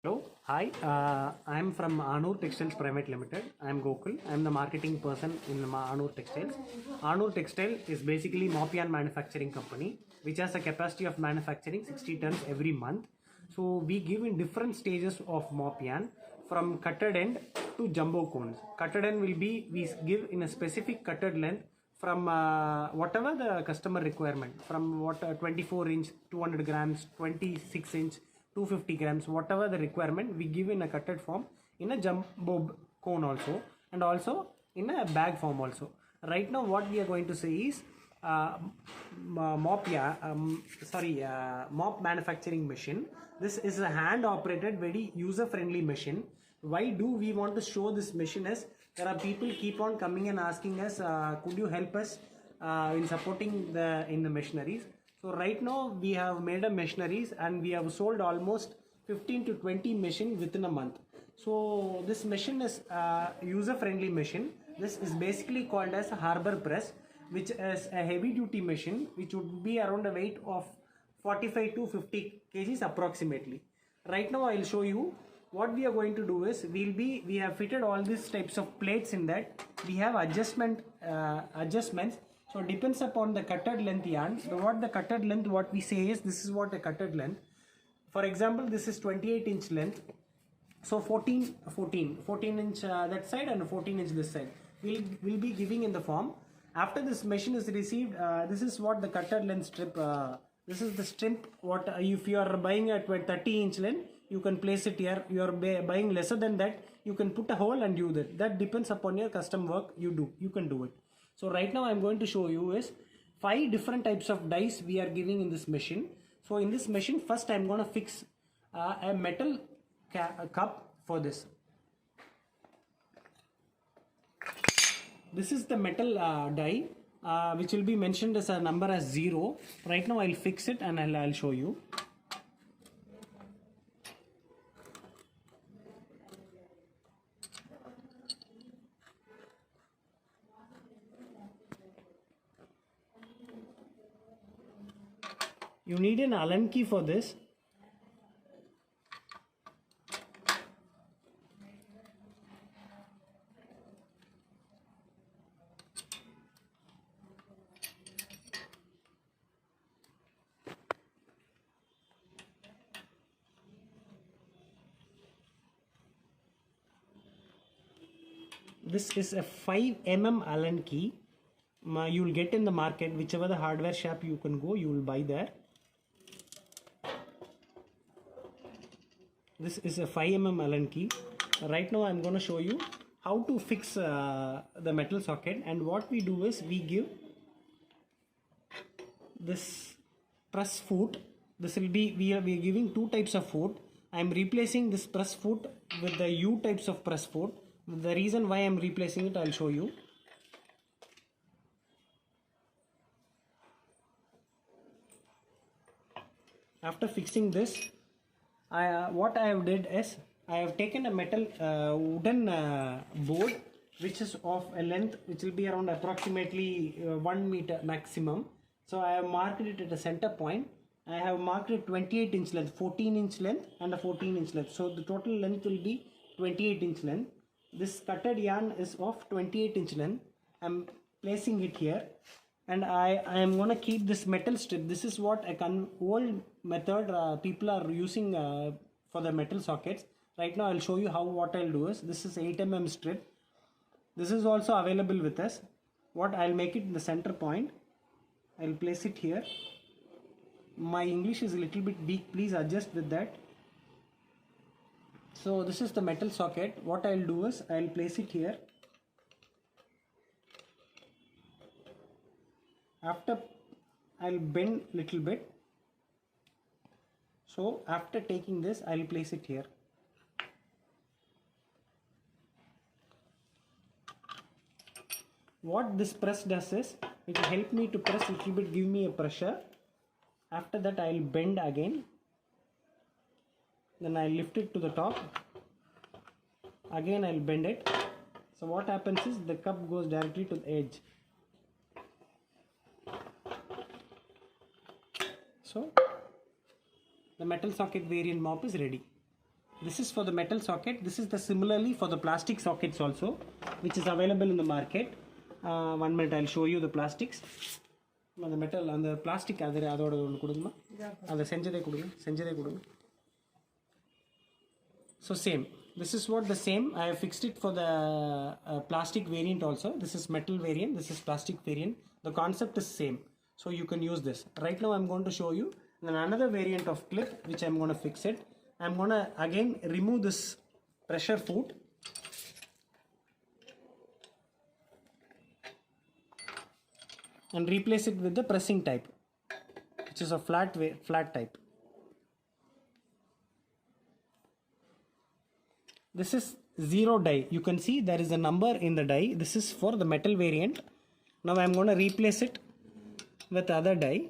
Hello, hi. I'm from Anur Textiles Private Limited. I'm Gokul. I'm the marketing person in Anur Textiles. Anur Textile is basically mop yarn manufacturing company, which has a capacity of manufacturing 60 tons every month. So we give in different stages of mop yarn, from cutted end to jumbo cones. Cutted end will be we give in a specific cutted length from whatever the customer requirement, from 24 inch, 200 grams, 26 inch, 250 grams, whatever the requirement we give in a cutted form, in a jumbo cone also, and also in a bag form also. Right now what we are going to say is mop manufacturing machine. This is a hand operated, very user friendly machine. Why do we want to show this machine? As there are people keep on coming and asking us, could you help us in supporting the machineries. So right now we have made a machineries and we have sold almost 15 to 20 machine within a month. So this machine is user friendly machine. This is basically called as a harbor press, which is a heavy duty machine which would be around a weight of 45 to 50 kgs approximately. Right now I'll show you what we are going to do. Is we have fitted all these types of plates in that. We have adjustments. So depends upon the cutted length yarn. So what the cutted length, what we say is, this is what a cutted length. For example, this is 28 inch length. So 14 inch that side and 14 inch this side. We'll be giving in the form. After this machine is received, this is what the cutted length strip. This is the strip. What if you are buying at 30 inch length, you can place it here. You are buying lesser than that, you can put a hole and do that. That depends upon your custom work you do. You can do it. So right now I'm going to show you is 5 different types of dies we are giving in this machine. So in this machine, first I'm going to fix a metal cup for this. This is the metal die which will be mentioned as a number as 0. Right now I'll fix it and I'll show you. You need an Allen key for this. This is a 5 mm Allen key. You will get in the market, whichever the hardware shop you can go, you will buy there. This is a 5 mm Allen key. Right now I'm going to show you how to fix the metal socket. And what we do is we give this press foot. This will be, we are giving 2 types of foot. I am replacing this press foot with the U types of press foot. The reason why I am replacing it, I'll show you. After fixing this, what I have did is I have taken a metal wooden board which is of a length which will be around approximately 1 meter maximum. So I have marked it at a center point. I have marked it 28 inch length, 14 inch length and a 14 inch length. So the total length will be 28 inch length. This cutted yarn is of 28 inch length. I am placing it here. And I am going to keep this metal strip. This is what a old method people are using for the metal sockets. Right now I'll show you what I'll do is, this is 8 mm strip. This is also available with us. What I'll make it in the center point. I'll place it here. My English is a little bit weak, please adjust with that. So this is the metal socket. What I'll do is I'll place it here. After, I'll bend little bit. So after taking this, I'll place it here. What this press does is, it will help me to press little bit, give me a pressure. After that I'll bend again. Then I'll lift it to the top. Again I'll bend it. So what happens is the cup goes directly to the edge. So the metal socket variant mop is ready. This is for the metal socket. This is the similarly for the plastic sockets also, which is available in the market. 1 minute, I'll show you the plastics. The metal and the plastic அதோட ஒன்று கொடுங்கம்மா, அதை செஞ்சதே கொடுங்க. So same, this is what the same, I have fixed it for the plastic variant also. This is metal variant, this is plastic variant. The concept is same, so you can use this. Right now I'm going to show you then another variant of clip which I'm going to fix it. I'm going to again remove this pressure foot and replace it with the pressing type, which is a flat type. This is 0 die. You can see there is a number in the die. This is for the metal variant. Now I am going to replace it with other die.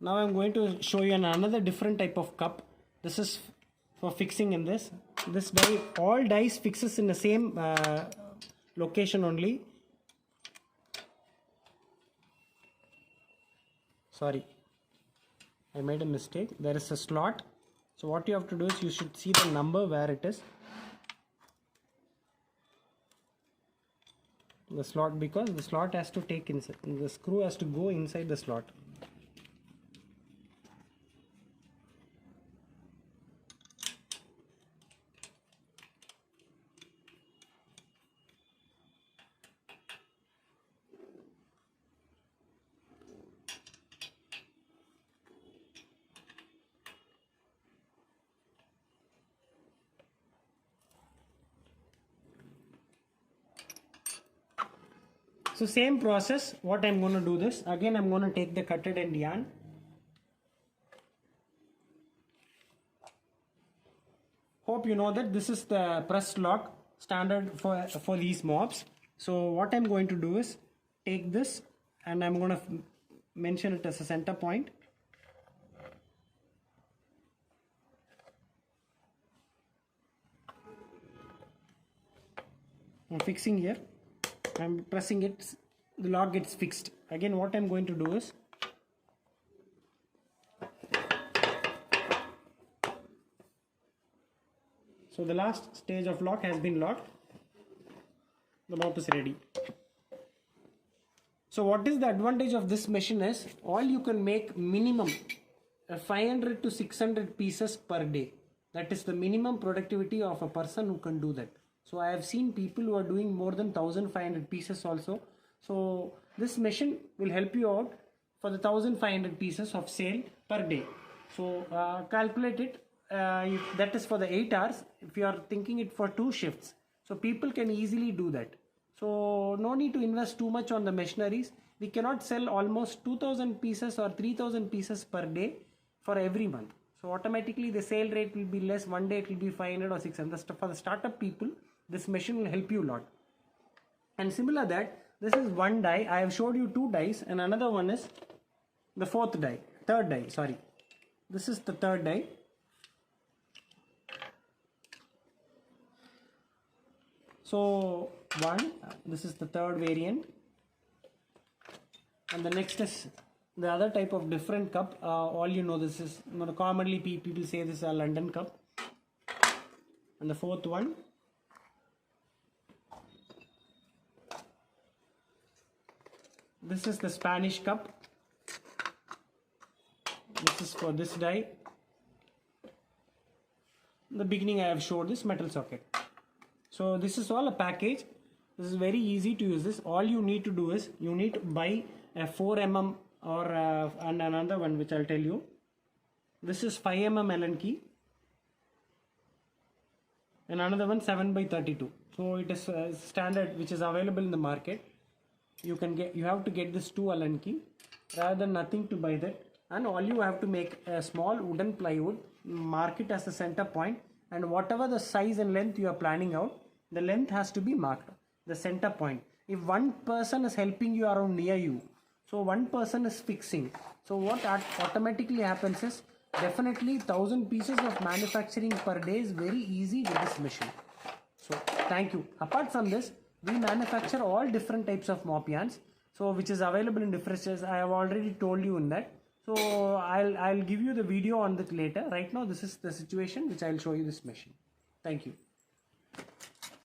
Now I am going to show you another different type of cup. This is for fixing in this. This die, all dies fixes in the same location only. Sorry, I made a mistake. There is a slot. So what you have to do is you should see the number where it is. The slot, because the slot has to take inside. The screw has to go inside the slot. So same process, what I'm going to do this, again I'm going to take the cutted end yarn. Hope you know that this is the press lock standard for these mops. So what I'm going to do is take this and I'm going to mention it as a center point. I'm fixing here. I'm pressing it, the lock gets fixed. Again what I'm going to do is so the last stage of lock has been locked. The mop is ready. So what is the advantage of this machine is all you can make minimum 500 to 600 pieces per day. That is the minimum productivity of a person who can do that. So I have seen people who are doing more than 1500 pieces also. So this machine will help you out for the 1500 pieces of sale per day. So calculate it. If that is for the 8 hours. If you are thinking it for 2 shifts, so people can easily do that. So no need to invest too much on the machineries. We cannot sell almost 2000 pieces or 3000 pieces per day for every month. So automatically the sale rate will be less. One day it will be 500 or 600. For the startup people, this machine will help you a lot. And similar that, this is one die. I have showed you 2 dies and another one is the third die, sorry. This is the third die. So this is the third variant. And the next is the other type of different cup. All you know, this is commonly people say this is a London cup. And the fourth one, this is the Spanish cup. This is for this die. In the beginning I have showed this metal socket. So this is all a package. This is very easy to use this. All you need to do is you need to buy a 4mm or and another one which I'll tell you. This is 5mm Allen key and another one 7x32. So it is standard which is available in the market. You have to get this 2 Allen key rather than nothing to buy that. And all you have to make a small wooden plywood, mark it as the center point, and whatever the size and length you are planning out, the length has to be marked, the center point. if one person is helping you around near you, so one person is fixing, so what automatically happens is definitely 1,000 pieces of manufacturing per day is very easy with this machine. So thank you. Apart from this, we manufacture all different types of mop yarns, so which is available in different stages. I have already told you in that. So I'll give you the video on that later. Right now, this is the situation which I'll show you this machine. Thank you.